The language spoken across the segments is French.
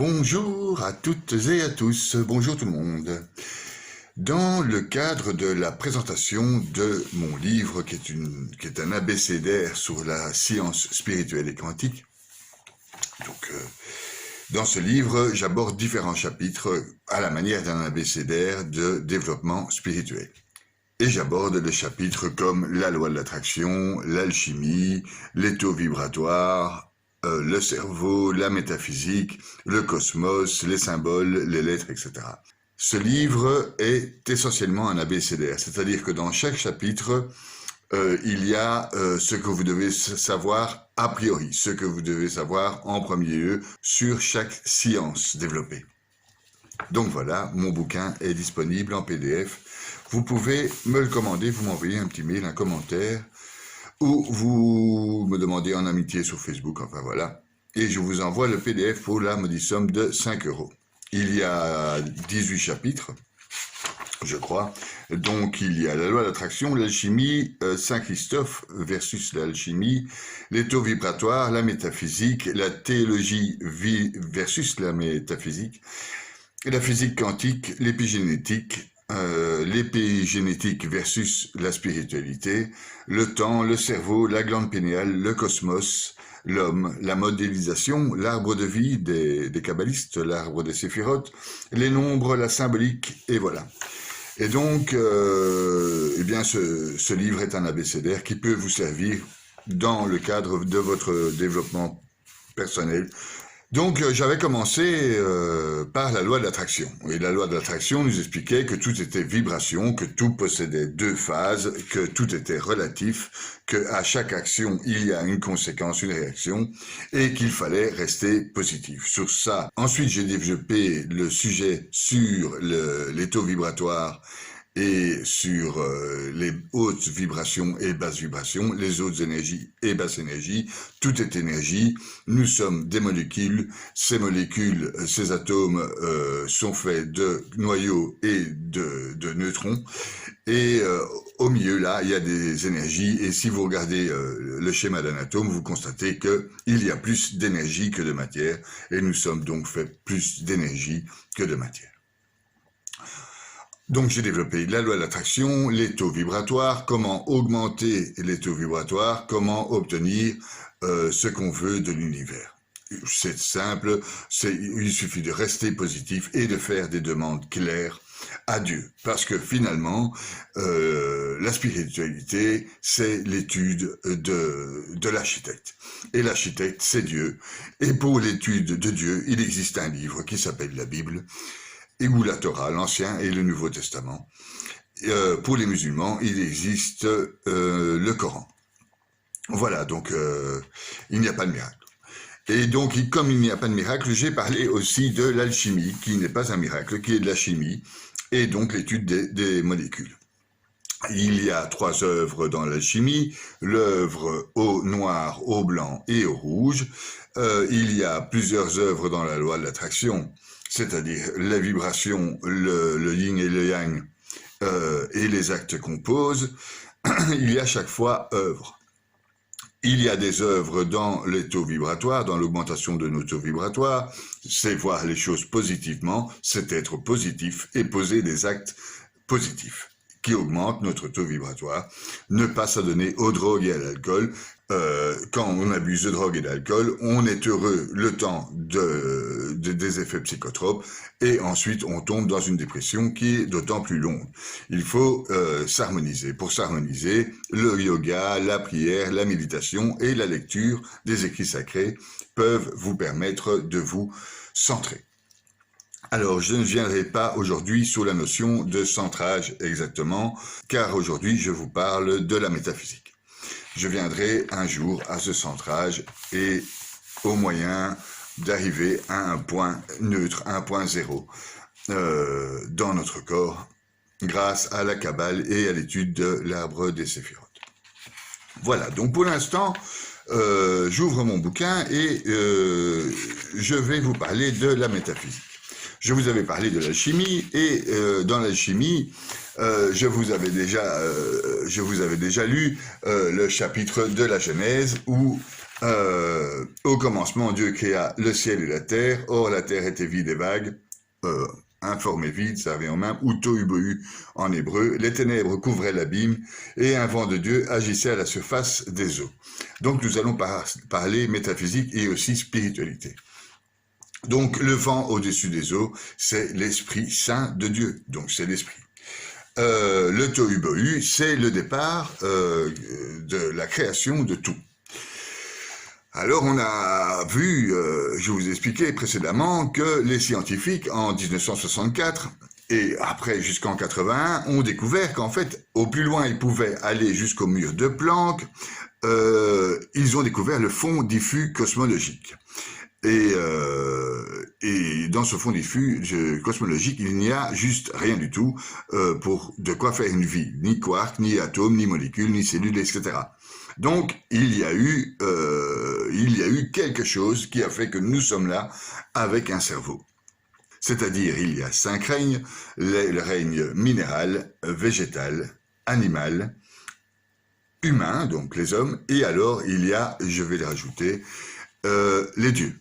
Bonjour à toutes et à tous, bonjour tout le monde. Dans le cadre de la présentation de mon livre, qui est un abécédaire sur la science spirituelle et quantique, dans ce livre, j'aborde différents chapitres à la manière d'un abécédaire de développement spirituel. Et j'aborde des chapitres comme la loi de l'attraction, l'alchimie, les taux vibratoires, le cerveau, la métaphysique, le cosmos, les symboles, les lettres, etc. Ce livre est essentiellement un abécédaire, c'est-à-dire que dans chaque chapitre, il y a ce que vous devez savoir a priori, ce que vous devez savoir en premier lieu sur chaque science développée. Donc voilà, mon bouquin est disponible en PDF. Vous pouvez me le commander, vous m'envoyez un petit mail, un commentaire, ou vous me demandez en amitié sur Facebook, enfin voilà. Et je vous envoie le PDF pour la modique somme de 5 €. Il y a 18 chapitres, je crois. Donc il y a la loi d'attraction, l'alchimie, Saint-Christophe versus l'alchimie, les taux vibratoires, la métaphysique, la théologie versus la métaphysique, la physique quantique, l'épigénétique, l'épigénétique versus la spiritualité, le temps, le cerveau, la glande pénéale, le cosmos, l'homme, la modélisation, l'arbre de vie des kabbalistes, l'arbre des séphirotes, les nombres, la symbolique, et voilà. Et donc, eh bien, ce livre est un abécédaire qui peut vous servir dans le cadre de votre développement personnel. Donc, j'avais commencé par la loi de l'attraction. Et la loi de l'attraction nous expliquait que tout était vibration, que tout possédait 2 phases, que tout était relatif, qu'à chaque action, il y a une conséquence, une réaction, et qu'il fallait rester positif. Sur ça, ensuite, j'ai développé le sujet sur les taux vibratoires et sur les hautes vibrations et basses vibrations, les hautes énergies et basses énergies. Tout est énergie, nous sommes des molécules, ces molécules, ces atomes sont faits de noyaux et de neutrons, et au milieu là, il y a des énergies, et si vous regardez le schéma d'un atome, vous constatez qu'il y a plus d'énergie que de matière, et nous sommes donc faits plus d'énergie que de matière. Donc j'ai développé la loi de l'attraction, les taux vibratoires, comment augmenter les taux vibratoires, comment obtenir ce qu'on veut de l'univers. C'est simple, il suffit de rester positif et de faire des demandes claires à Dieu. Parce que finalement, la spiritualité, c'est l'étude de l'architecte. Et l'architecte, c'est Dieu. Et pour l'étude de Dieu, il existe un livre qui s'appelle la Bible, ou la Torah, l'Ancien et le Nouveau Testament. Pour les musulmans, il existe le Coran. Voilà, donc il n'y a pas de miracle. Et donc, comme il n'y a pas de miracle, j'ai parlé aussi de l'alchimie, qui n'est pas un miracle, qui est de la chimie, et donc l'étude des molécules. Il y a 3 œuvres dans l'alchimie, l'œuvre au noir, au blanc et au rouge. Il y a plusieurs œuvres dans la loi de l'attraction, c'est-à-dire la vibration, le yin et le yang, et les actes qu'on pose. Il y a chaque fois œuvre. Il y a des œuvres dans les taux vibratoires, dans l'augmentation de nos taux vibratoires. C'est voir les choses positivement, c'est être positif et poser des actes positifs qui augmentent notre taux vibratoire. Ne pas s'adonner aux drogues et à l'alcool. Quand on abuse de drogue et d'alcool, on est heureux le temps des effets psychotropes, et ensuite on tombe dans une dépression qui est d'autant plus longue. Il faut s'harmoniser. Pour s'harmoniser, le yoga, la prière, la méditation et la lecture des écrits sacrés peuvent vous permettre de vous centrer. Alors, je ne viendrai pas aujourd'hui sur la notion de centrage exactement, car aujourd'hui je vous parle de la métaphysique. Je viendrai un jour à ce centrage et au moyen d'arriver à un point neutre, un point zéro dans notre corps, grâce à la Kabbale et à l'étude de l'arbre des séphirotes. Voilà, donc pour l'instant, j'ouvre mon bouquin et je vais vous parler de la métaphysique. Je vous avais parlé de l'alchimie, et dans l'alchimie, je vous avais déjà lu le chapitre de la Genèse où Au commencement, Dieu créa le ciel et la terre. Or, la terre était vide et vague, informe et vide, ça revient en main, ou tohu-bohu en hébreu. Les ténèbres couvraient l'abîme et un vent de Dieu agissait à la surface des eaux. Donc, nous allons parler métaphysique et aussi spiritualité. Donc, le vent au-dessus des eaux, c'est l'Esprit Saint de Dieu. Donc, c'est l'Esprit. Le tohu-bohu, c'est le départ de la création de tout. Alors, on a vu, je vous ai expliqué précédemment, que les scientifiques, en 1964, et après jusqu'en 81, ont découvert qu'en fait, au plus loin ils pouvaient aller jusqu'au mur de Planck, ils ont découvert le fond diffus cosmologique. Et dans ce fond diffus cosmologique, il n'y a juste rien du tout pour de quoi faire une vie. Ni quark, ni atomes, ni molécules, ni cellules, etc. Donc, il y a eu quelque chose qui a fait que nous sommes là avec un cerveau. C'est-à-dire, il y a 5 règnes, le règne minéral, végétal, animal, humain, donc les hommes, et alors il y a, je vais les rajouter, les dieux.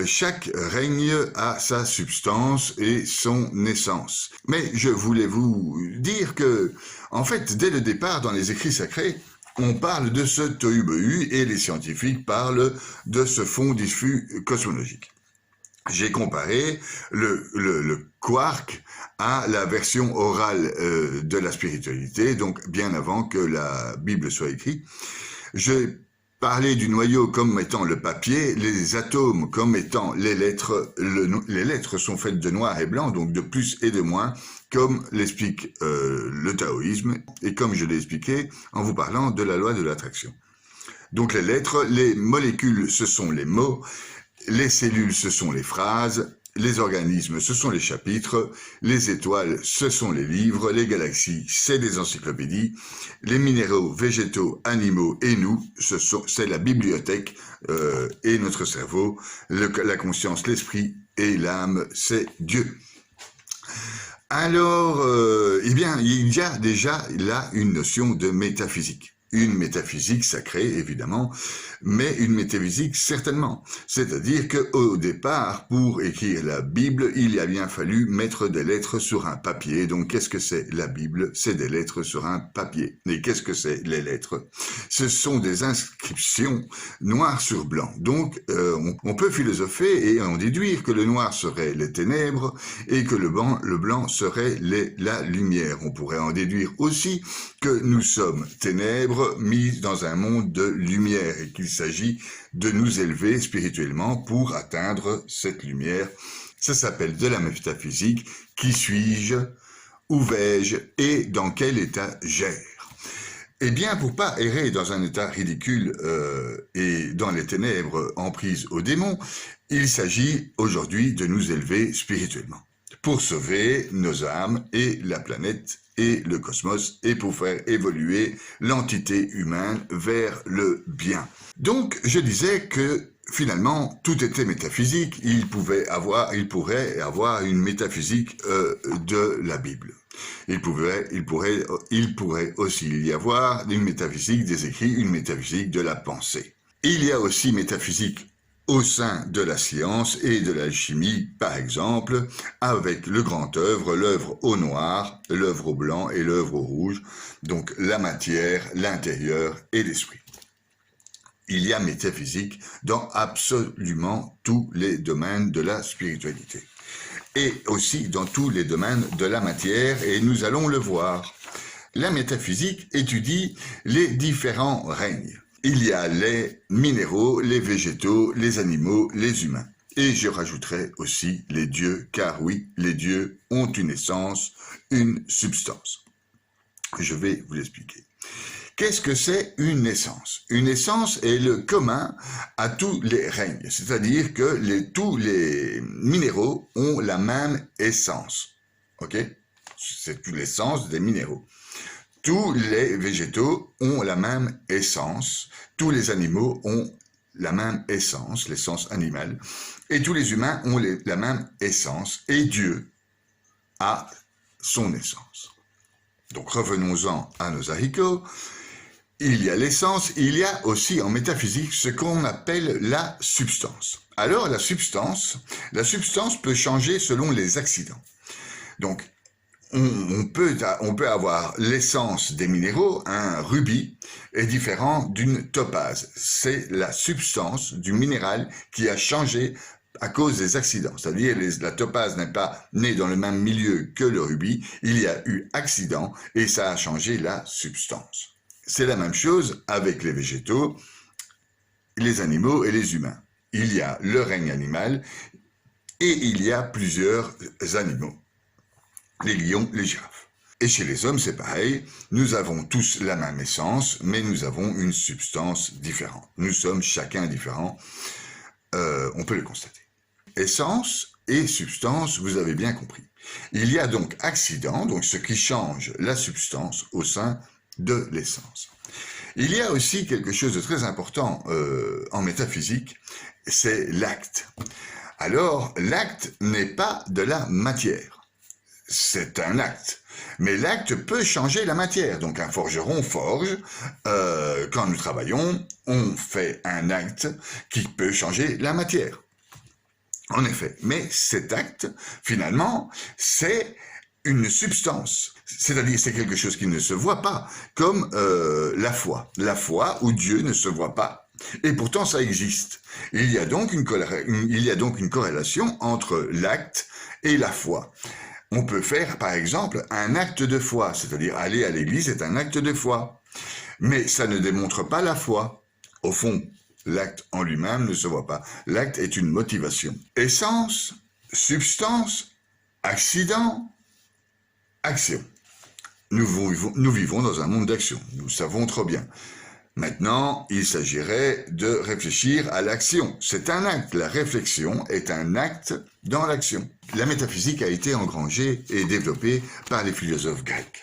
Chaque règne a sa substance et son essence. Mais je voulais vous dire que, en fait, dès le départ, dans les écrits sacrés, on parle de ce tohu-bohu et les scientifiques parlent de ce fond diffus cosmologique. J'ai comparé le quark à la version orale de la spiritualité, donc bien avant que la Bible soit écrite. J'ai parlé du noyau comme étant le papier, les atomes comme étant les lettres. Les lettres sont faites de noir et blanc, donc de plus et de moins, comme l'explique le taoïsme, et comme je l'ai expliqué en vous parlant de la loi de l'attraction. Donc les lettres, les molécules, ce sont les mots, les cellules, ce sont les phrases, les organismes, ce sont les chapitres, les étoiles, ce sont les livres, les galaxies, c'est des encyclopédies, les minéraux, végétaux, animaux et nous, c'est la bibliothèque et notre cerveau, la conscience, l'esprit et l'âme, c'est Dieu. Alors, eh bien, il y a déjà là une notion de métaphysique. Une métaphysique sacrée, évidemment, mais une métaphysique certainement. C'est-à-dire qu'au départ, pour écrire la Bible, il a bien fallu mettre des lettres sur un papier. Donc, qu'est-ce que c'est la Bible? C'est des lettres sur un papier. Et qu'est-ce que c'est les lettres? Ce sont des inscriptions noir sur blanc. Donc, on peut philosopher et en déduire que le noir serait les ténèbres et que le blanc serait la lumière. On pourrait en déduire aussi que nous sommes ténèbres mis dans un monde de lumière et qu'il s'agit de nous élever spirituellement pour atteindre cette lumière. Ça s'appelle de la métaphysique. Qui suis-je? Où vais-je? Et dans quel état j'erre? Eh bien, pour pas errer dans un état ridicule et dans les ténèbres en prise aux démons, il s'agit aujourd'hui de nous élever spirituellement pour sauver nos âmes et la planète et le cosmos et pour faire évoluer l'entité humaine vers le bien. Donc, je disais que finalement, tout était métaphysique. Il pourrait avoir une métaphysique de la Bible. Il pourrait aussi y avoir une métaphysique des écrits, une métaphysique de la pensée. Il y a aussi métaphysique au sein de la science et de l'alchimie, par exemple, avec le grand œuvre, l'œuvre au noir, l'œuvre au blanc et l'œuvre au rouge, donc la matière, l'intérieur et l'esprit. Il y a métaphysique dans absolument tous les domaines de la spiritualité. Et aussi dans tous les domaines de la matière, et nous allons le voir. La métaphysique étudie les différents règnes. Il y a les minéraux, les végétaux, les animaux, les humains. Et je rajouterai aussi les dieux, car oui, les dieux ont une essence, une substance. Je vais vous l'expliquer. Qu'est-ce que c'est une essence? Une essence est le commun à tous les règnes, c'est-à-dire que tous les minéraux ont la même essence. Ok? C'est l'essence des minéraux. Tous les végétaux ont la même essence, tous les animaux ont la même essence, l'essence animale, et tous les humains ont la même essence, et Dieu a son essence. Donc revenons-en à nos haricots. il y a l'essence, il y a aussi en métaphysique ce qu'on appelle la substance. Alors la substance peut changer selon les accidents. Donc on peut avoir l'essence des minéraux, un rubis est différent d'une topaze. C'est la substance du minéral qui a changé à cause des accidents. C'est-à-dire la topaze n'est pas née dans le même milieu que le rubis, il y a eu accident et ça a changé la substance. C'est la même chose avec les végétaux, les animaux et les humains. Il y a le règne animal et il y a plusieurs animaux. Les lions, les girafes. Et chez les hommes, c'est pareil. Nous avons tous la même essence, mais nous avons une substance différente. Nous sommes chacun différents. On peut le constater. Essence et substance, vous avez bien compris. Il y a donc accident, donc ce qui change la substance au sein de l'essence. Il y a aussi quelque chose de très important en métaphysique, c'est l'acte. Alors, l'acte n'est pas de la matière. C'est un acte. Mais l'acte peut changer la matière. Donc un forgeron forge. Quand nous travaillons, on fait un acte qui peut changer la matière. En effet. Mais cet acte, finalement, c'est une substance. C'est-à-dire c'est quelque chose qui ne se voit pas. Comme la foi. La foi où Dieu ne se voit pas. Et pourtant ça existe. Il y a donc une corrélation entre l'acte et la foi. On peut faire, par exemple, un acte de foi, c'est-à-dire aller à l'église est un acte de foi. Mais ça ne démontre pas la foi. Au fond, l'acte en lui-même ne se voit pas. L'acte est une motivation. Essence, substance, accident, action. Nous vivons dans un monde d'action, nous savons trop bien. Maintenant, il s'agirait de réfléchir à l'action. C'est un acte. La réflexion est un acte dans l'action. La métaphysique a été engrangée et développée par les philosophes grecs.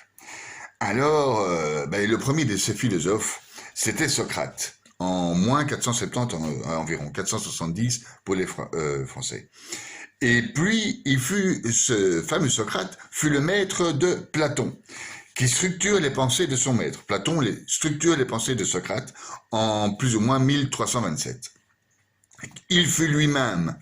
Alors, le premier de ces philosophes, c'était Socrate, en moins 470 environ, 470 pour les Français. Et puis, ce fameux Socrate fut le maître de Platon, qui structure les pensées de son maître. Platon structure les pensées de Socrate en plus ou moins 1327. Il fut lui-même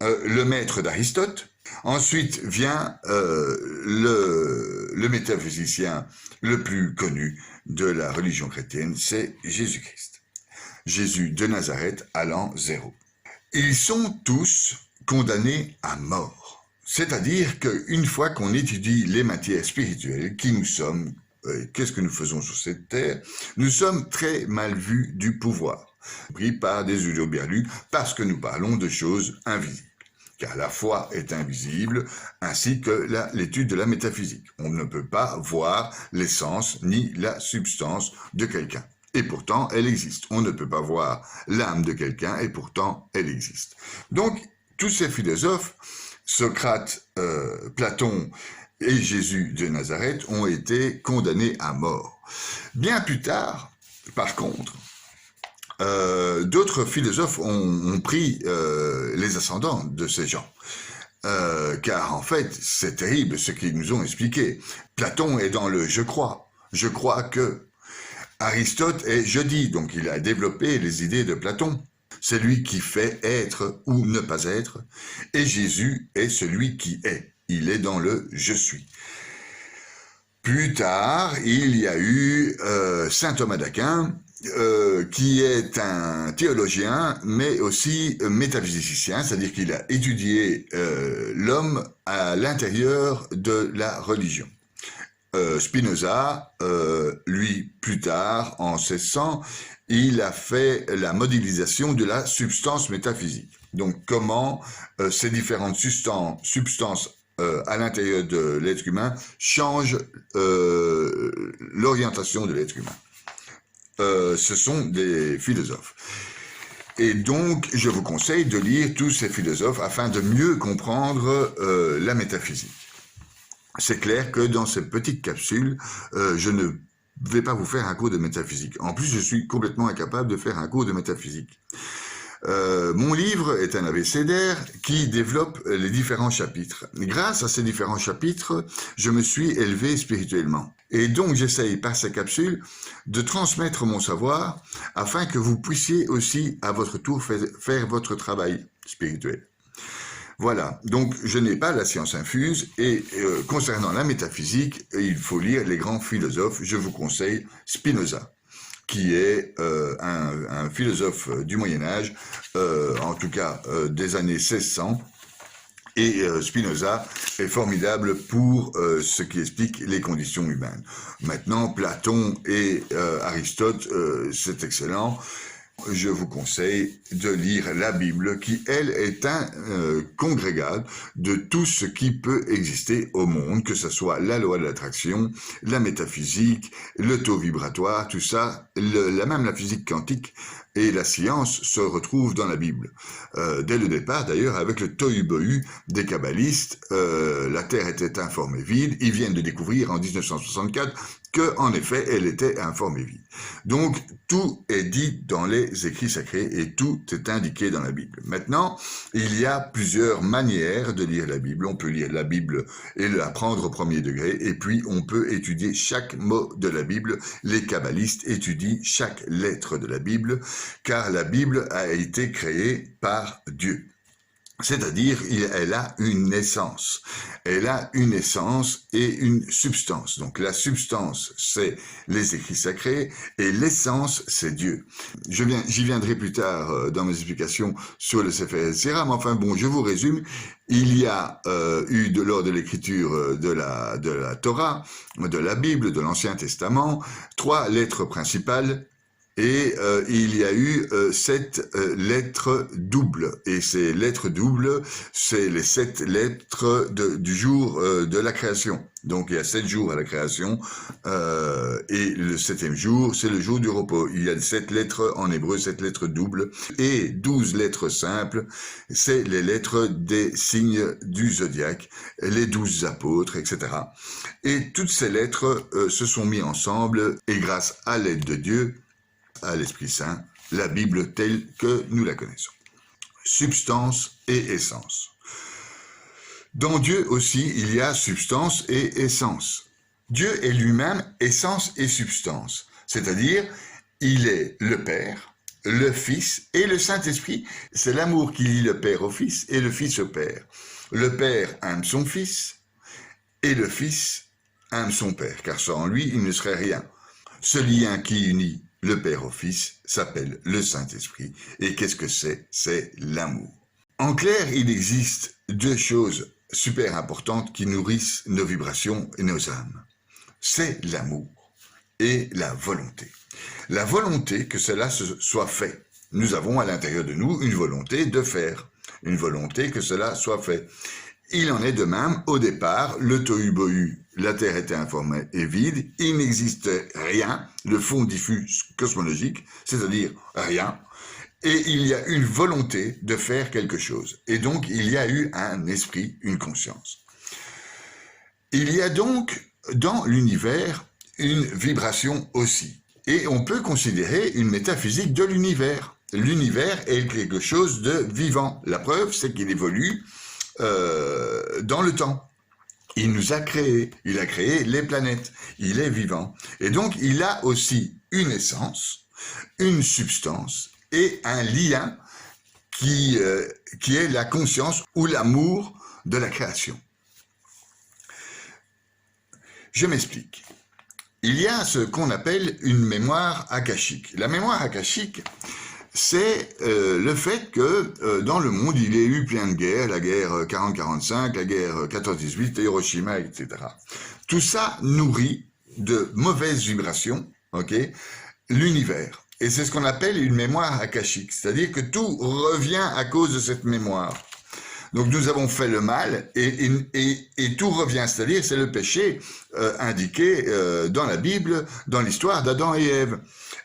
le maître d'Aristote. Ensuite vient le métaphysicien le plus connu de la religion chrétienne, c'est Jésus-Christ. Jésus de Nazareth à l'an 0. Ils sont tous condamnés à mort. C'est-à-dire qu'une fois qu'on étudie les matières spirituelles, qui nous sommes, qu'est-ce que nous faisons sur cette terre, nous sommes très mal vus du pouvoir, pris par des yeux bien lus, parce que nous parlons de choses invisibles. Car la foi est invisible, ainsi que l'étude de la métaphysique. On ne peut pas voir l'essence ni la substance de quelqu'un. Et pourtant, elle existe. On ne peut pas voir l'âme de quelqu'un, et pourtant, elle existe. Donc, tous ces philosophes, Socrate, Platon et Jésus de Nazareth ont été condamnés à mort. Bien plus tard, par contre, d'autres philosophes ont pris les ascendants de ces gens. Car en fait, c'est terrible ce qu'ils nous ont expliqué. Platon est dans le « je crois que ». Aristote est « je dis », donc il a développé les idées de Platon. C'est lui qui fait être ou ne pas être, et Jésus est celui qui est. Il est dans le « je suis ». Plus tard, il y a eu saint Thomas d'Aquin, qui est un théologien, mais aussi métaphysicien, c'est-à-dire qu'il a étudié l'homme à l'intérieur de la religion. Spinoza, lui, plus tard, en 1600, il a fait la modélisation de la substance métaphysique. Donc, comment ces différentes substances à l'intérieur de l'être humain changent l'orientation de l'être humain. Ce sont des philosophes. Et donc, je vous conseille de lire tous ces philosophes afin de mieux comprendre la métaphysique. C'est clair que dans cette petite capsule, je ne vais pas vous faire un cours de métaphysique. En plus, je suis complètement incapable de faire un cours de métaphysique. Mon livre est un abécédaire qui développe les différents chapitres. Grâce à ces différents chapitres, je me suis élevé spirituellement. Et donc, j'essaye par ces capsules de transmettre mon savoir afin que vous puissiez aussi, à votre tour, faire votre travail spirituel. Voilà, donc je n'ai pas la science infuse et concernant la métaphysique, il faut lire les grands philosophes. Je vous conseille Spinoza, qui est un philosophe du Moyen-Âge, en tout cas des années 1600. Et Spinoza est formidable pour ce qui explique les conditions humaines. Maintenant, Platon et Aristote, c'est excellent. Je vous conseille de lire la Bible qui, elle, est un congrégat de tout ce qui peut exister au monde, que ce soit la loi de l'attraction, la métaphysique, le taux vibratoire, tout ça, même la physique quantique et la science se retrouvent dans la Bible. Dès le départ, d'ailleurs, avec le tohu-bohu des kabbalistes, la Terre était informée vide. Ils viennent de découvrir en 1964 que, en effet, elle était informée vide. Donc, tout est dit dans les écrits sacrés et tout est indiqué dans la Bible. Maintenant, il y a plusieurs manières de lire la Bible. On peut lire la Bible et la prendre au premier degré, et puis on peut étudier chaque mot de la Bible. Les kabbalistes étudient chaque lettre de la Bible, car la Bible a été créée par Dieu. C'est-à-dire, elle a une essence. Elle a une essence et une substance. Donc, la substance, c'est les écrits sacrés et l'essence, c'est Dieu. J'y viendrai plus tard dans mes explications sur le Sefer Yetzirah, mais enfin bon, je vous résume. Il y a eu, lors de l'écriture de la Torah, de la Bible, de l'Ancien Testament, 3 lettres principales. Et il y a eu 7 lettres doubles. Et ces lettres doubles, c'est les 7 lettres du jour de la création. Donc il y a 7 jours à la création, et le 7e jour, c'est le jour du repos. Il y a 7 lettres en hébreu, 7 lettres doubles, et 12 lettres simples, c'est les lettres des signes du zodiaque, les 12 apôtres, etc. Et toutes ces lettres se sont mises ensemble, et grâce à l'aide de Dieu, à l'Esprit Saint, la Bible telle que nous la connaissons. Substance et essence. Dans Dieu aussi, il y a substance et essence. Dieu est lui-même essence et substance, c'est-à-dire, il est le Père, le Fils et le Saint-Esprit. C'est l'amour qui lie le Père au Fils et le Fils au Père. Le Père aime son Fils et le Fils aime son Père, car sans lui, il ne serait rien. Ce lien qui unit le Père au Fils s'appelle le Saint-Esprit. Et qu'est-ce que c'est? C'est l'amour. En clair, il existe 2 choses super importantes qui nourrissent nos vibrations et nos âmes. C'est l'amour et la volonté. La volonté que cela soit fait. Nous avons à l'intérieur de nous une volonté de faire, une volonté que cela soit fait. Il en est de même, au départ, le tohu-bohu, la Terre était informée et vide, il n'existait rien, le fond diffus cosmologique, c'est-à-dire rien, et il y a une volonté de faire quelque chose. Et donc, il y a eu un esprit, une conscience. Il y a donc, dans l'univers, une vibration aussi. Et on peut considérer une métaphysique de l'univers. L'univers est quelque chose de vivant. La preuve, c'est qu'il évolue dans le temps. Il nous a créés, il a créé les planètes, il est vivant. Et donc, il a aussi une essence, une substance et un lien qui est la conscience ou l'amour de la création. Je m'explique. Il y a ce qu'on appelle une mémoire akashique. La mémoire akashique, c'est le fait que dans le monde, il y a eu plein de guerres, la guerre 40-45, la guerre 14-18, Hiroshima, etc. Tout ça nourrit de mauvaises vibrations, l'univers. Et c'est ce qu'on appelle une mémoire akashique, c'est-à-dire que tout revient à cause de cette mémoire. Donc nous avons fait le mal et tout revient, c'est-à-dire c'est le péché indiqué dans la Bible, dans l'histoire d'Adam et Ève.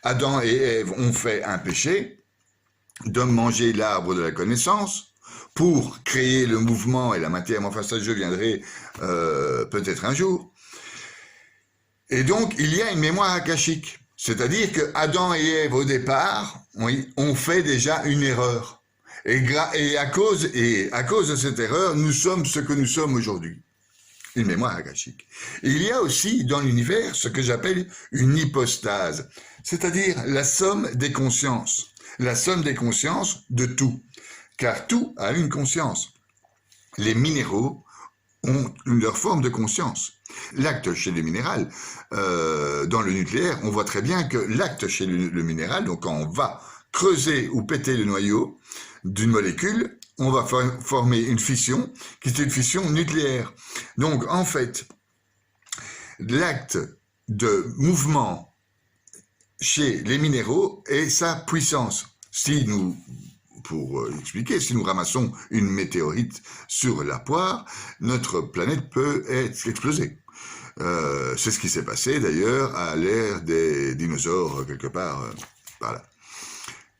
Adam et Ève ont fait un péché de manger l'arbre de la connaissance pour créer le mouvement et la matière, mais enfin ça je viendrai peut-être un jour. Et donc il y a une mémoire akashique. C'est-à-dire que Adam et Ève, au départ, oui, ont fait déjà une erreur. Et à cause de cette erreur, nous sommes ce que nous sommes aujourd'hui. Une mémoire akashique. Il y a aussi dans l'univers ce que j'appelle une hypostase, c'est-à-dire la somme des consciences. La somme des consciences de tout. Car tout a une conscience. Les minéraux ont leur forme de conscience. L'acte chez les minérales, dans le nucléaire, on voit très bien que l'acte chez le minéral, donc quand on va creuser ou péter le noyau d'une molécule, on va former une fission qui est une fission nucléaire. Donc en fait, l'acte de mouvement chez les minéraux est sa puissance. Si nous, pour expliquer, si nous ramassons une météorite sur la poire, notre planète peut être explosée. C'est ce qui s'est passé d'ailleurs à l'ère des dinosaures, quelque part par là.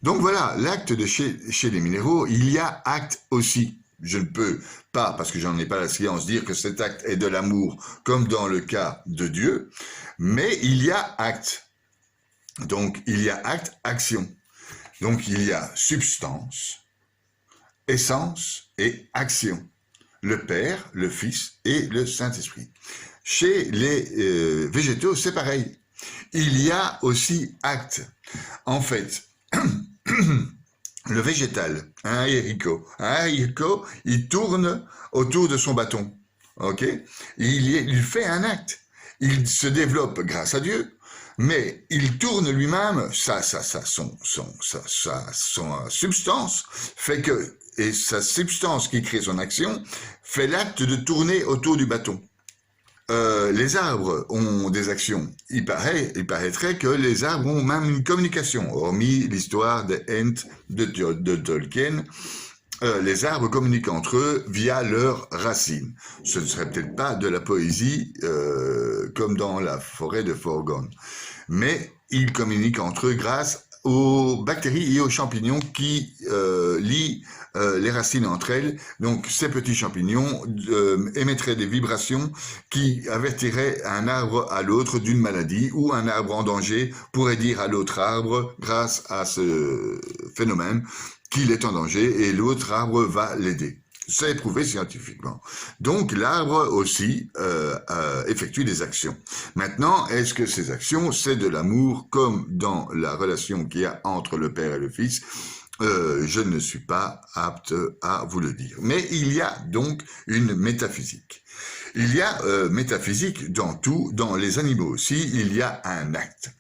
Donc voilà, l'acte de chez les minéraux, il y a acte aussi. Je ne peux pas, parce que j'en ai pas la science, dire que cet acte est de l'amour, comme dans le cas de Dieu, mais il y a acte. Donc il y a acte, action. Donc il y a substance, essence et action. Le Père, le Fils et le Saint-Esprit. Chez les végétaux, c'est pareil. Il y a aussi acte. En fait, le végétal, un haricot, il tourne autour de son bâton. Ok, il fait un acte. Il se développe grâce à Dieu, mais il tourne lui-même, sa substance fait que, et sa substance qui crée son action, fait l'acte de tourner autour du bâton. Les arbres ont des actions. Il paraîtrait que les arbres ont même une communication. Hormis l'histoire des Ents de Tolkien, les arbres communiquent entre eux via leurs racines. Ce ne serait peut-être pas de la poésie comme dans la forêt de Forgone, mais ils communiquent entre eux grâce aux bactéries et aux champignons qui lient les racines entre elles. Donc ces petits champignons émettraient des vibrations qui avertiraient un arbre à l'autre d'une maladie, ou un arbre en danger pourrait dire à l'autre arbre, grâce à ce phénomène, qu'il est en danger, et l'autre arbre va l'aider. C'est prouvé scientifiquement. Donc l'arbre aussi effectue des actions. Maintenant, est-ce que ces actions, c'est de l'amour comme dans la relation qu'il y a entre le Père et le Fils? Je ne suis pas apte à vous le dire. Mais il y a donc une métaphysique. Il y a métaphysique dans tout, dans les animaux aussi, il y a un acte.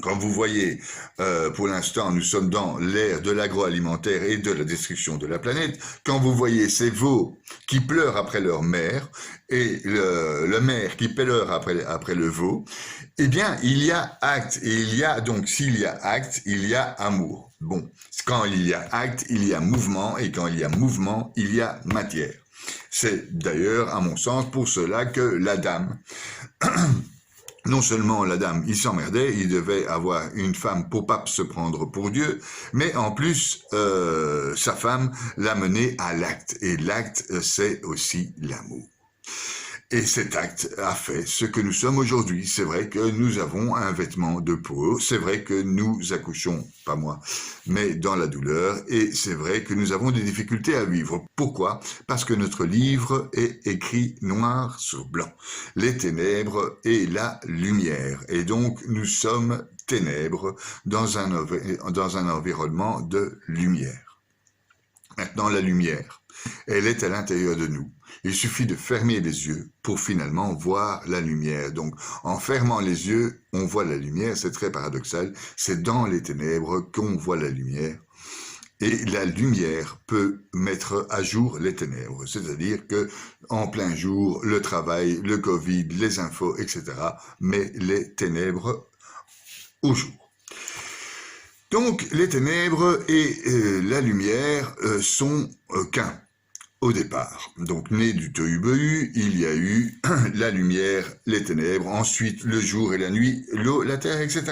Quand vous voyez, pour l'instant, nous sommes dans l'ère de l'agroalimentaire et de la destruction de la planète. Quand vous voyez ces veaux qui pleurent après leur mère et le maire qui pleure après le veau, eh bien, il y a acte. Et il y a donc, s'il y a acte, il y a amour. Bon, quand il y a acte, il y a mouvement, et quand il y a mouvement, il y a matière. C'est d'ailleurs, à mon sens, pour cela que la dame... Non seulement la dame, il s'emmerdait, il devait avoir une femme pour pas se prendre pour Dieu, mais en plus, sa femme l'a mené à l'acte. Et l'acte, c'est aussi l'amour. Et cet acte a fait ce que nous sommes aujourd'hui. C'est vrai que nous avons un vêtement de peau, c'est vrai que nous accouchons, pas moi, mais dans la douleur, et c'est vrai que nous avons des difficultés à vivre. Pourquoi? Parce que notre livre est écrit noir sur blanc. Les ténèbres et la lumière. Et donc, nous sommes ténèbres dans un environnement de lumière. Maintenant, la lumière, elle est à l'intérieur de nous. Il suffit de fermer les yeux pour finalement voir la lumière. Donc, en fermant les yeux, on voit la lumière. C'est très paradoxal. C'est dans les ténèbres qu'on voit la lumière. Et la lumière peut mettre à jour les ténèbres. C'est-à-dire que, en plein jour, le travail, le Covid, les infos, etc., met les ténèbres au jour. Donc, les ténèbres et la lumière sont qu'un. Au départ, donc né du tohu-bohu, il y a eu la lumière, les ténèbres, ensuite le jour et la nuit, l'eau, la terre, etc.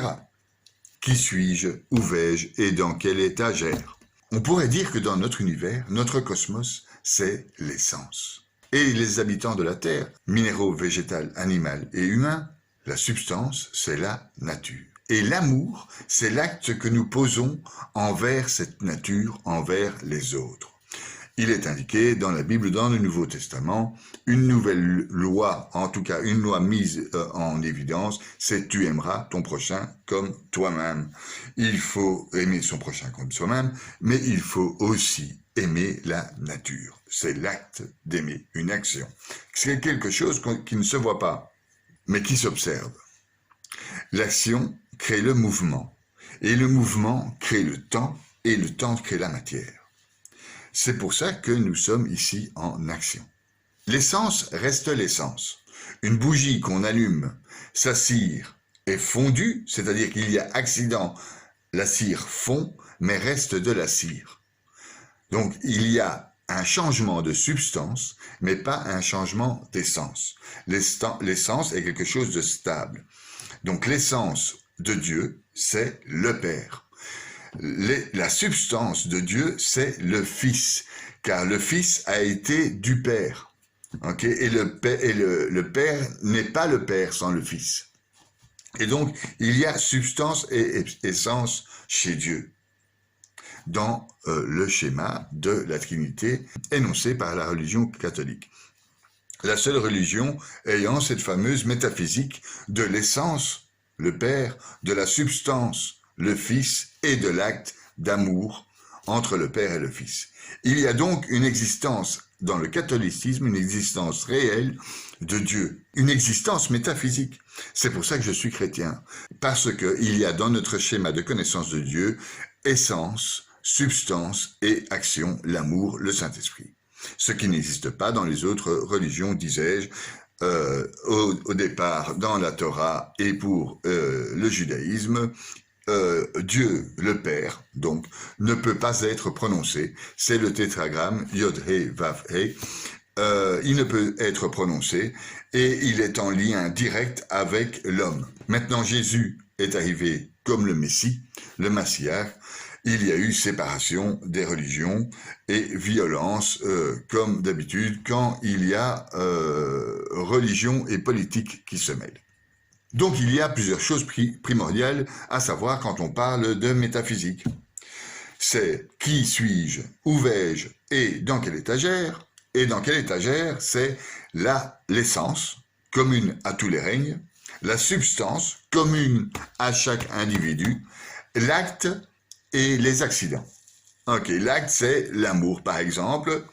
Qui suis-je, où vais-je et dans quel état j'erre? On pourrait dire que dans notre univers, notre cosmos, c'est l'essence. Et les habitants de la Terre, minéraux, végétal, animal et humain, la substance, c'est la nature. Et l'amour, c'est l'acte que nous posons envers cette nature, envers les autres. Il est indiqué dans la Bible, dans le Nouveau Testament, une nouvelle loi, en tout cas une loi mise en évidence, c'est tu aimeras ton prochain comme toi-même. Il faut aimer son prochain comme soi-même, mais il faut aussi aimer la nature. C'est l'acte d'aimer, une action. C'est quelque chose qui ne se voit pas, mais qui s'observe. L'action crée le mouvement, et le mouvement crée le temps, et le temps crée la matière. C'est pour ça que nous sommes ici en action. L'essence reste l'essence. Une bougie qu'on allume, sa cire est fondue, c'est-à-dire qu'il y a accident, la cire fond, mais reste de la cire. Donc il y a un changement de substance, mais pas un changement d'essence. L'essence est quelque chose de stable. Donc l'essence de Dieu, c'est le Père. La substance de Dieu, c'est le Fils, car le Fils a été du Père. Okay? Et le Père n'est pas le Père sans le Fils. Et donc, il y a substance et essence chez Dieu, dans le schéma de la Trinité énoncé par la religion catholique. La seule religion ayant cette fameuse métaphysique de l'essence, le Père, de la substance, le Fils, et de l'acte d'amour entre le Père et le Fils. Il y a donc une existence dans le catholicisme, une existence réelle de Dieu, une existence métaphysique. C'est pour ça que je suis chrétien, parce qu'il y a dans notre schéma de connaissance de Dieu essence, substance et action, l'amour, le Saint-Esprit. Ce qui n'existe pas dans les autres religions, disais-je, au départ dans la Torah et pour le judaïsme. Dieu, le Père, donc, ne peut pas être prononcé. C'est le tétragramme Yod-He, Vav-He. Il ne peut être prononcé et il est en lien direct avec l'homme. Maintenant, Jésus est arrivé comme le Messie, le Massiach. Il y a eu séparation des religions et violence, comme d'habitude, quand il y a religion et politique qui se mêlent. Donc il y a plusieurs choses primordiales à savoir quand on parle de métaphysique. C'est qui suis-je, où vais-je et dans quelle étagère. Et dans quelle étagère, c'est l'essence, commune à tous les règnes, la substance, commune à chaque individu, l'acte et les accidents. Ok, l'acte c'est l'amour par exemple,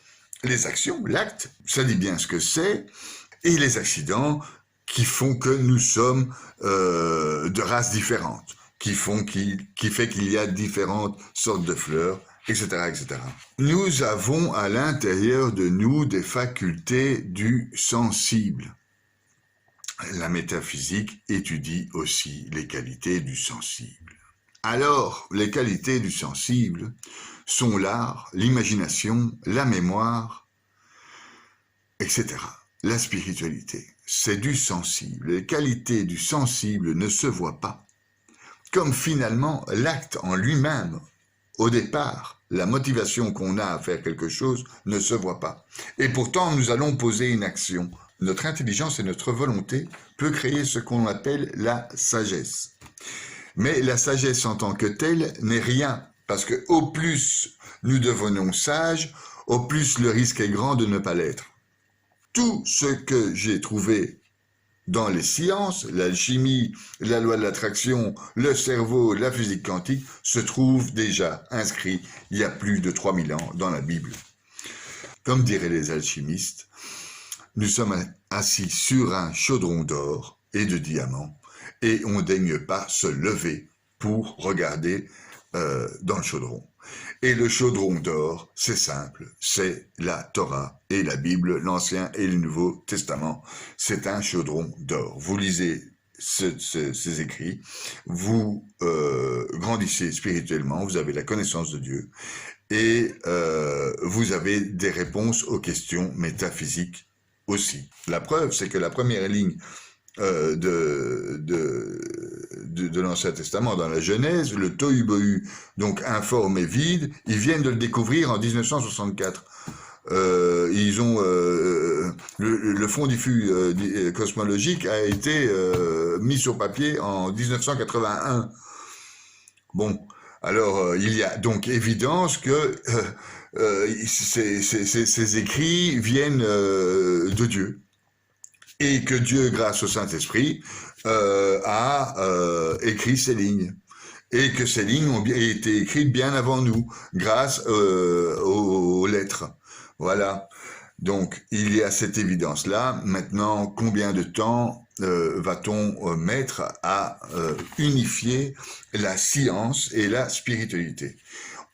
les actions, l'acte, ça dit bien ce que c'est, et les accidents, qui font que nous sommes de races différentes, qui fait qu'il y a différentes sortes de fleurs, etc., etc. Nous avons à l'intérieur de nous des facultés du sensible. La métaphysique étudie aussi les qualités du sensible. Alors, les qualités du sensible sont l'art, l'imagination, la mémoire, etc. La spiritualité. C'est du sensible. Les qualités du sensible ne se voient pas. Comme finalement l'acte en lui-même, au départ, la motivation qu'on a à faire quelque chose ne se voit pas. Et pourtant, nous allons poser une action. Notre intelligence et notre volonté peut créer ce qu'on appelle la sagesse. Mais la sagesse en tant que telle n'est rien, parce que au plus nous devenons sages, au plus le risque est grand de ne pas l'être. Tout ce que j'ai trouvé dans les sciences, l'alchimie, la loi de l'attraction, le cerveau, la physique quantique, se trouve déjà inscrit il y a plus de 3000 ans dans la Bible. Comme diraient les alchimistes, nous sommes assis sur un chaudron d'or et de diamants et on ne daigne pas se lever pour regarder dans le chaudron. Et le chaudron d'or, c'est simple, c'est la Torah et la Bible, l'Ancien et le Nouveau Testament. C'est un chaudron d'or. Vous lisez ces écrits, vous grandissez spirituellement, vous avez la connaissance de Dieu et vous avez des réponses aux questions métaphysiques aussi. La preuve, c'est que la première ligne de l'Ancien Testament, dans la Genèse, le Tohu Bohu, donc informe et vide, ils viennent de le découvrir en 1964. ils ont le fond diffus cosmologique a été mis sur papier en 1981. Bon, alors il y a donc évidence que ces écrits viennent de Dieu et que Dieu, grâce au Saint-Esprit, a écrit ces lignes. Et que ces lignes ont été écrites bien avant nous, grâce aux lettres. Voilà. Donc, il y a cette évidence-là. Maintenant, combien de temps va-t-on mettre à unifier la science et la spiritualité?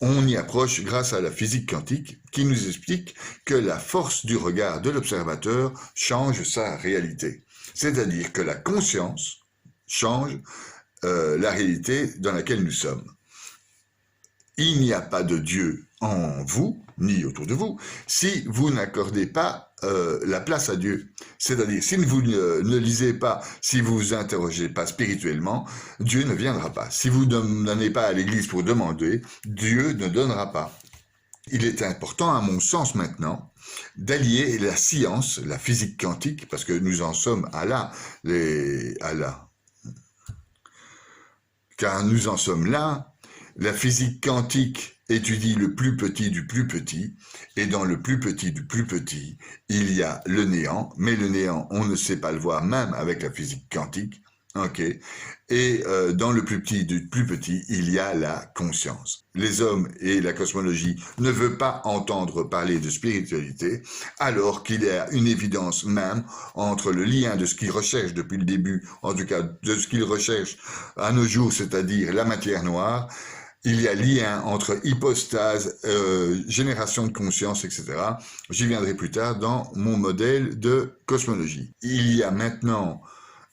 On y approche grâce à la physique quantique qui nous explique que la force du regard de l'observateur change sa réalité. C'est-à-dire que la conscience change la réalité dans laquelle nous sommes. Il n'y a pas de Dieu en vous, ni autour de vous, si vous n'accordez pas la place à Dieu. C'est-à-dire, si vous ne lisez pas, si vous vous interrogez pas spirituellement, Dieu ne viendra pas. Si vous ne donnez pas à l'Église pour demander, Dieu ne donnera pas. Il est important, à mon sens maintenant, d'allier la science, la physique quantique, parce que nous en sommes car nous en sommes là. La physique quantique étudie le plus petit du plus petit, et dans le plus petit du plus petit, il y a le néant, mais le néant, on ne sait pas le voir même avec la physique quantique, ok. Et dans le plus petit du plus petit, il y a la conscience. Les hommes et la cosmologie ne veulent pas entendre parler de spiritualité, alors qu'il y a une évidence même entre le lien de ce qu'ils recherchent depuis le début, en tout cas de ce qu'ils recherchent à nos jours, c'est-à-dire la matière noire. Il y a lien entre hypostase, génération de conscience, etc. J'y viendrai plus tard dans mon modèle de cosmologie. Il y a maintenant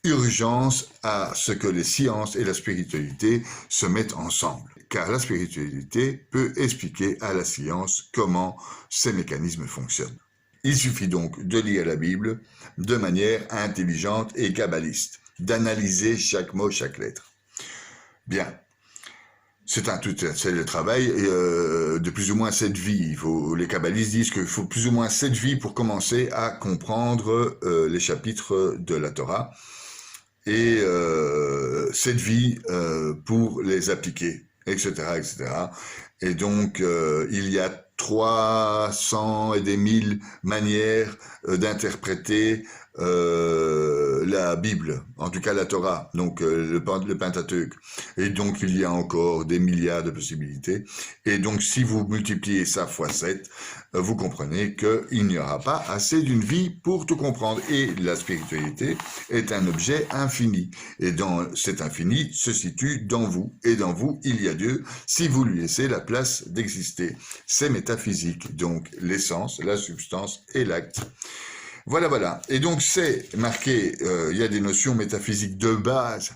urgence à ce que les sciences et la spiritualité se mettent ensemble, car la spiritualité peut expliquer à la science comment ces mécanismes fonctionnent. Il suffit donc de lire la Bible de manière intelligente et kabbaliste, d'analyser chaque mot, chaque lettre. Bien. C'est le travail de plus ou moins 7 vies. Les kabbalistes disent qu'il faut plus ou moins 7 vies pour commencer à comprendre les chapitres de la Torah et 7 vies pour les appliquer, etc., etc. Et donc, il y a 300 et des 1000 manières d'interpréter la Bible, en tout cas la Torah, donc le Pentateuque. Et donc, il y a encore des milliards de possibilités. Et donc, si vous multipliez ça fois 7, vous comprenez qu'il n'y aura pas assez d'une vie pour tout comprendre. Et la spiritualité est un objet infini. Et dans cet infini se situe dans vous. Et dans vous, il y a Dieu, si vous lui laissez la place d'exister. C'est métaphysique, donc l'essence, la substance et l'acte. Voilà, voilà. Et donc, c'est marqué, il y a des notions métaphysiques de base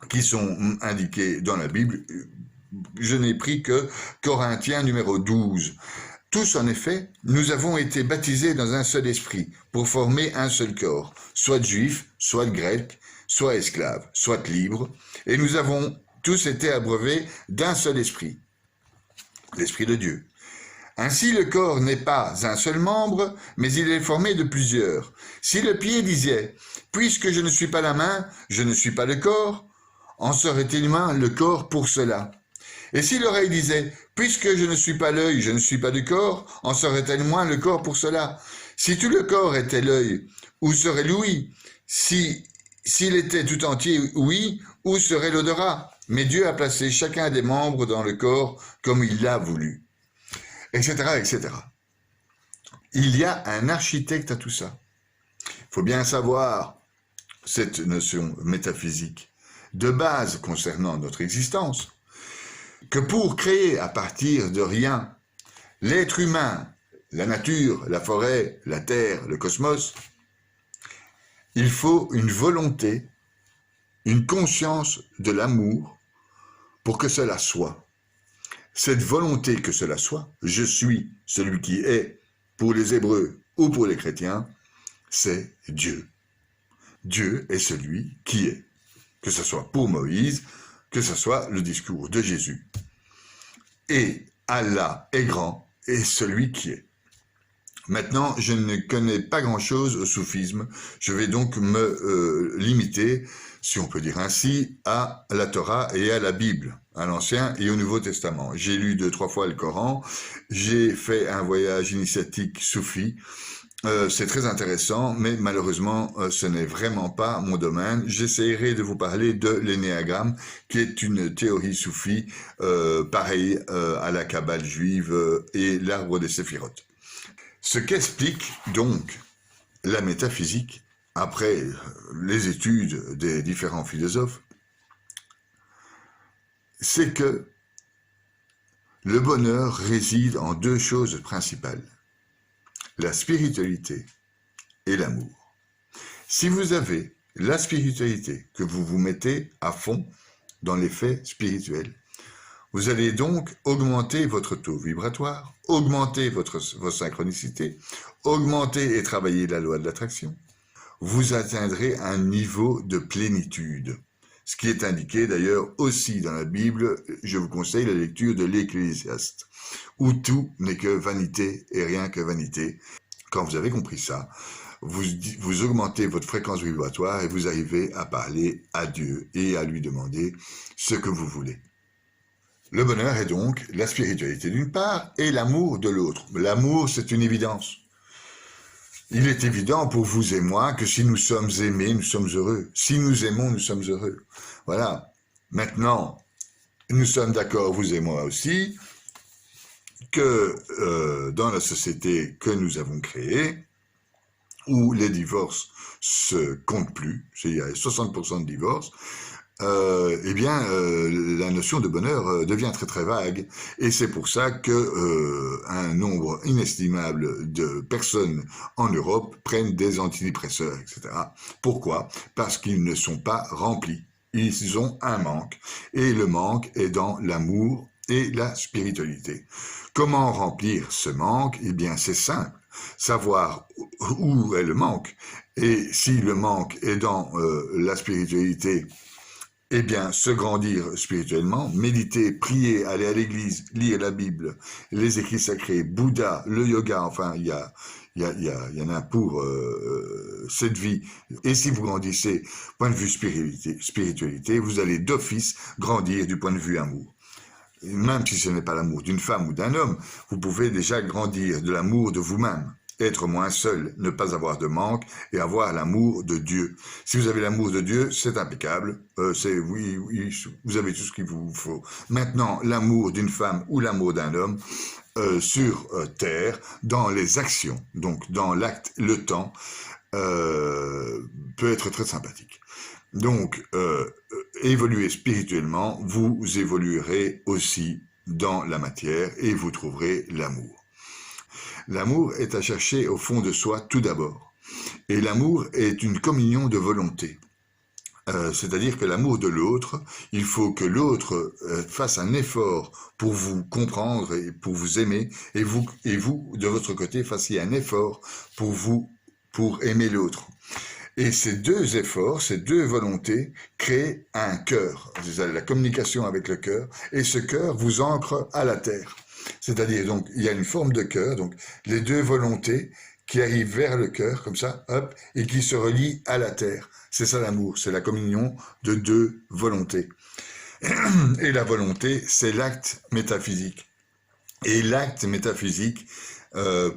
qui sont indiquées dans la Bible. Je n'ai pris que Corinthiens numéro 12. Tous, en effet, nous avons été baptisés dans un seul esprit pour former un seul corps, soit juifs, soit grecs, soit esclaves, soit libres, et nous avons tous été abreuvés d'un seul esprit, l'esprit de Dieu. Ainsi, le corps n'est pas un seul membre, mais il est formé de plusieurs. Si le pied disait « Puisque je ne suis pas la main, je ne suis pas le corps », en serait-il moins le corps pour cela? Et si l'oreille disait « Puisque je ne suis pas l'œil, je ne suis pas du corps », en serait-elle moins le corps pour cela? Si tout le corps était l'œil, où serait l'ouïe? S'il était tout entier ouïe, où serait l'odorat? Mais Dieu a placé chacun des membres dans le corps comme il l'a voulu. Etc., etc. Il y a un architecte à tout ça. Il faut bien savoir cette notion métaphysique de base concernant notre existence, que pour créer à partir de rien l'être humain, la nature, la forêt, la terre, le cosmos, il faut une volonté, une conscience de l'amour pour que cela soit. Cette volonté que cela soit, je suis celui qui est, pour les Hébreux ou pour les chrétiens, c'est Dieu. Dieu est celui qui est, que ce soit pour Moïse, que ce soit le discours de Jésus. Et Allah est grand et celui qui est. Maintenant, je ne connais pas grand-chose au soufisme. Je vais donc me limiter, si on peut dire ainsi, à la Torah et à la Bible, à l'Ancien et au Nouveau Testament. J'ai lu 2-3 fois le Coran, j'ai fait un voyage initiatique soufi. C'est très intéressant, mais malheureusement, ce n'est vraiment pas mon domaine. J'essaierai de vous parler de l'énéagramme, qui est une théorie soufie, pareille à la Kabbale juive et l'arbre des séphirotes. Ce qu'explique donc la métaphysique, après les études des différents philosophes, c'est que le bonheur réside en deux choses principales, la spiritualité et l'amour. Si vous avez la spiritualité, que vous vous mettez à fond dans les faits spirituels, vous allez donc augmenter votre taux vibratoire, augmenter votre synchronicité, augmenter et travailler la loi de l'attraction. Vous atteindrez un niveau de plénitude, ce qui est indiqué d'ailleurs aussi dans la Bible. Je vous conseille la lecture de l'Ecclésiaste, où tout n'est que vanité et rien que vanité. Quand vous avez compris ça, vous augmentez votre fréquence vibratoire et vous arrivez à parler à Dieu et à lui demander ce que vous voulez. Le bonheur est donc la spiritualité d'une part et l'amour de l'autre. L'amour, c'est une évidence. Il est évident pour vous et moi que si nous sommes aimés, nous sommes heureux. Si nous aimons, nous sommes heureux. Voilà. Maintenant, nous sommes d'accord, vous et moi aussi, que dans la société que nous avons créée, où les divorces se comptent plus, il y a 60% de divorces, la notion de bonheur devient très très vague, et c'est pour ça que un nombre inestimable de personnes en Europe prennent des antidépresseurs, etc. Pourquoi? Parce qu'ils ne sont pas remplis. Ils ont un manque, et le manque est dans l'amour et la spiritualité. Comment remplir ce manque? Eh bien, c'est simple. Savoir où est le manque, et si le manque est dans la spiritualité, eh bien, se grandir spirituellement, méditer, prier, aller à l'église, lire la Bible, les écrits sacrés, Bouddha, le yoga, enfin, il y en a pour cette vie. Et si vous grandissez, point de vue spiritualité, vous allez d'office grandir du point de vue amour. Même si ce n'est pas l'amour d'une femme ou d'un homme, vous pouvez déjà grandir de l'amour de vous-même. Être moins seul, ne pas avoir de manque et avoir l'amour de Dieu. Si vous avez l'amour de Dieu, c'est impeccable. Oui, vous avez tout ce qu'il vous faut. Maintenant, l'amour d'une femme ou l'amour d'un homme sur terre, dans les actions, donc dans l'acte, le temps, peut être très sympathique. Donc, évoluer spirituellement, vous évoluerez aussi dans la matière et vous trouverez l'amour. L'amour est à chercher au fond de soi tout d'abord. Et l'amour est une communion de volonté. C'est-à-dire que l'amour de l'autre, il faut que l'autre fasse un effort pour vous comprendre et pour vous aimer, et vous, de votre côté, fassiez un effort pour aimer l'autre. Et ces deux efforts, ces deux volontés créent un cœur. Vous avez la communication avec le cœur, et ce cœur vous ancre à la terre. C'est-à-dire, donc, il y a une forme de cœur, donc les deux volontés qui arrivent vers le cœur, comme ça, hop, et qui se relient à la terre. C'est ça l'amour, c'est la communion de deux volontés. Et la volonté, c'est l'acte métaphysique. Et l'acte métaphysique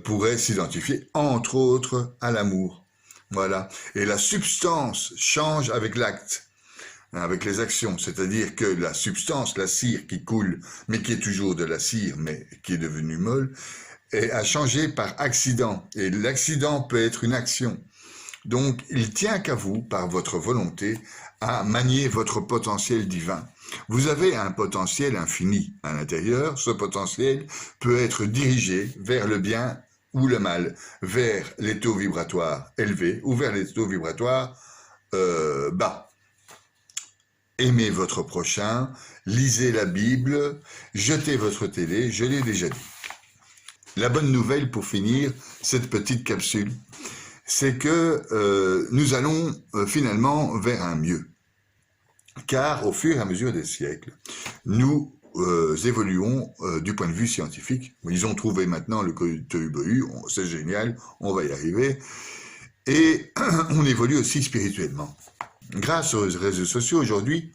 pourrait s'identifier, entre autres, à l'amour. Voilà. Et la substance change avec l'acte, avec les actions. C'est-à-dire que la substance, la cire qui coule, mais qui est toujours de la cire, mais qui est devenue molle, a changé par accident. Et l'accident peut être une action. Donc, il tient qu'à vous, par votre volonté, à manier votre potentiel divin. Vous avez un potentiel infini à l'intérieur. Ce potentiel peut être dirigé vers le bien ou le mal, vers les taux vibratoires élevés ou vers les taux vibratoires bas. Aimez votre prochain, lisez la Bible, jetez votre télé, je l'ai déjà dit. La bonne nouvelle pour finir cette petite capsule, c'est que nous allons finalement vers un mieux. Car au fur et à mesure des siècles, nous évoluons du point de vue scientifique. Ils ont trouvé maintenant le coït-bohu, c'est génial, on va y arriver. Et on évolue aussi spirituellement. Grâce aux réseaux sociaux aujourd'hui,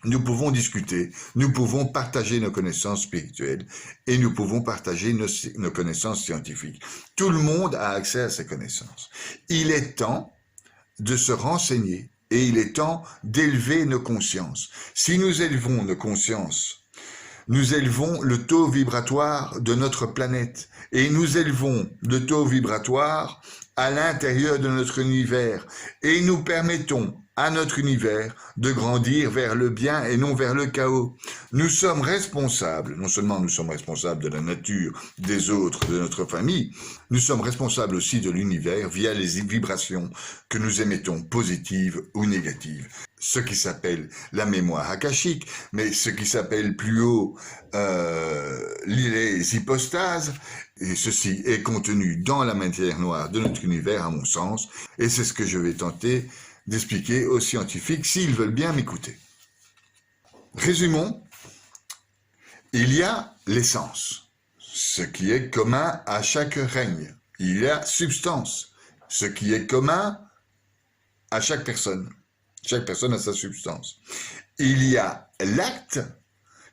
nous pouvons discuter, nous pouvons partager nos connaissances spirituelles et nous pouvons partager nos connaissances scientifiques. Tout le monde a accès à ces connaissances. Il est temps de se renseigner et il est temps d'élever nos consciences. Si nous élevons nos consciences, nous élevons le taux vibratoire de notre planète et nous élevons le taux vibratoire à l'intérieur de notre univers et nous permettons à notre univers de grandir vers le bien et non vers le chaos. Nous sommes responsables, non seulement nous sommes responsables de la nature, des autres, de notre famille, nous sommes responsables aussi de l'univers via les vibrations que nous émettons, positives ou négatives. Ce qui s'appelle la mémoire akashique, mais ce qui s'appelle plus haut les hypostases, et ceci est contenu dans la matière noire de notre univers, à mon sens, et c'est ce que je vais tenter d'expliquer aux scientifiques s'ils veulent bien m'écouter. Résumons, il y a l'essence, ce qui est commun à chaque règne. Il y a substance, ce qui est commun à chaque personne. Chaque personne a sa substance. Il y a l'acte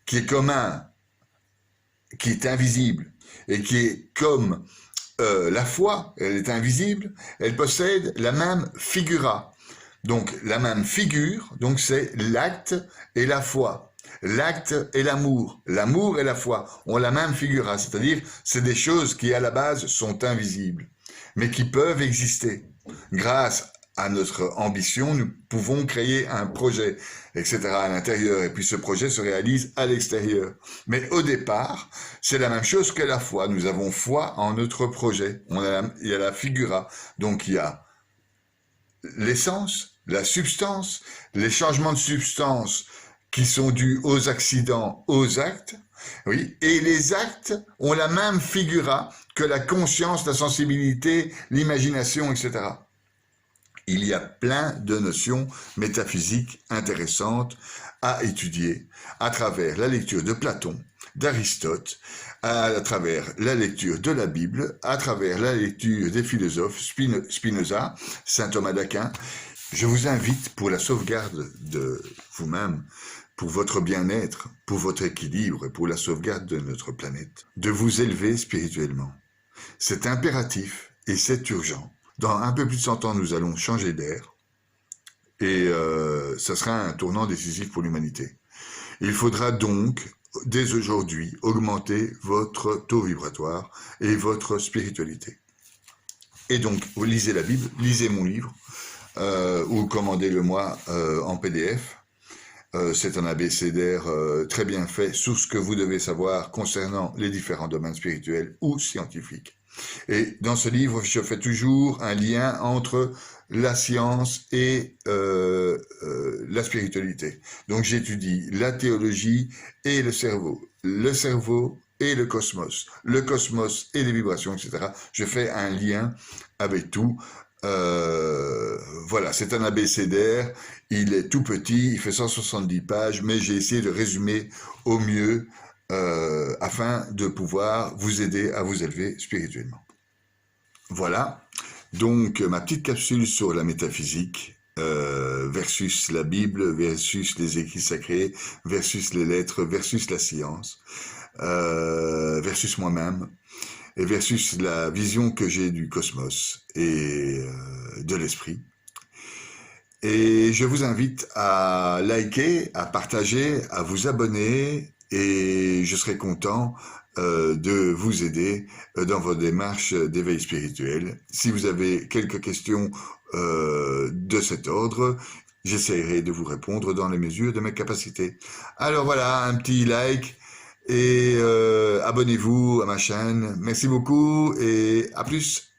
qui est commun, qui est invisible, et qui est comme la foi, elle est invisible, elle possède la même figura. Donc la même figure, donc c'est l'acte et la foi. L'acte et l'amour. L'amour et la foi ont la même figura, c'est-à-dire c'est des choses qui à la base sont invisibles, mais qui peuvent exister. Grâce à notre ambition, nous pouvons créer un projet, etc. à l'intérieur, et puis ce projet se réalise à l'extérieur. Mais au départ, c'est la même chose que la foi. Nous avons foi en notre projet. Il y a la figura, donc il y a l'essence, la substance, les changements de substance qui sont dus aux accidents, aux actes, oui, et les actes ont la même figura que la conscience, la sensibilité, l'imagination, etc. Il y a plein de notions métaphysiques intéressantes à étudier à travers la lecture de Platon, d'Aristote, à travers la lecture de la Bible, à travers la lecture des philosophes Spinoza, saint Thomas d'Aquin. Je vous invite, pour la sauvegarde de vous-même, pour votre bien-être, pour votre équilibre et pour la sauvegarde de notre planète, de vous élever spirituellement. C'est impératif et c'est urgent. Dans un peu plus de 100 ans, nous allons changer d'air et ça sera un tournant décisif pour l'humanité. Il faudra donc, dès aujourd'hui, augmenter votre taux vibratoire et votre spiritualité. Et donc, vous lisez la Bible, lisez mon livre, ou commandez-le-moi en PDF. C'est un abécédaire très bien fait sur ce que vous devez savoir concernant les différents domaines spirituels ou scientifiques. Et dans ce livre, je fais toujours un lien entre la science et la spiritualité. Donc j'étudie la théologie et le cerveau et le cosmos et les vibrations, etc. Je fais un lien avec tout. Voilà, c'est un abécédaire, il est tout petit, il fait 170 pages, mais j'ai essayé de résumer au mieux afin de pouvoir vous aider à vous élever spirituellement. Voilà, donc ma petite capsule sur la métaphysique versus la Bible, versus les écrits sacrés, versus les lettres, versus la science, versus moi-même, et versus la vision que j'ai du cosmos et de l'esprit. Et je vous invite à liker, à partager, à vous abonner, et je serai content de vous aider dans vos démarches d'éveil spirituel. Si vous avez quelques questions de cet ordre, j'essaierai de vous répondre dans les mesures de mes capacités. Alors voilà, un petit like et abonnez-vous à ma chaîne. Merci beaucoup et à plus.